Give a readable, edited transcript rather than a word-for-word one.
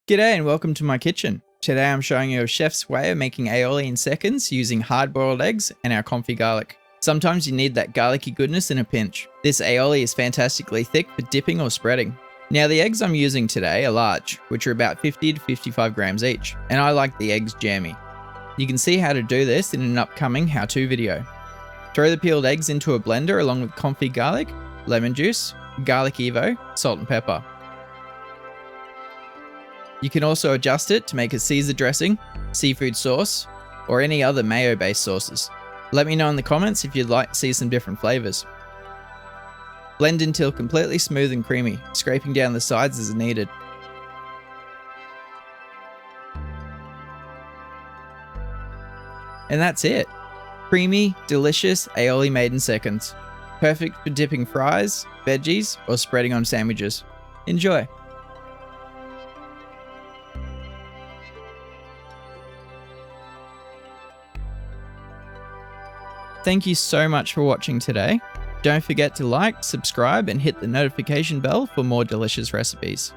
G'day and welcome to my kitchen. Today I'm showing you a chef's way of making aioli in seconds using hard-boiled eggs and our confit garlic. Sometimes you need that garlicky goodness in a pinch. This aioli is fantastically thick for dipping or spreading. Now the eggs I'm using today are large, which are about 50 to 55 grams each, and I like the eggs jammy. You can see how to do this in an upcoming how-to video. Throw the peeled eggs into a blender along with confit garlic, lemon juice, garlic evo, salt and pepper. You can also adjust it to make a Caesar dressing, seafood sauce, or any other mayo-based sauces. Let me know in the comments if you'd like to see some different flavours. Blend until completely smooth and creamy, scraping down the sides as needed. And that's it. Creamy, delicious aioli made in seconds. Perfect for dipping fries, veggies, or spreading on sandwiches. Enjoy! Thank you so much for watching today. Don't forget to like, subscribe, and hit the notification bell for more delicious recipes.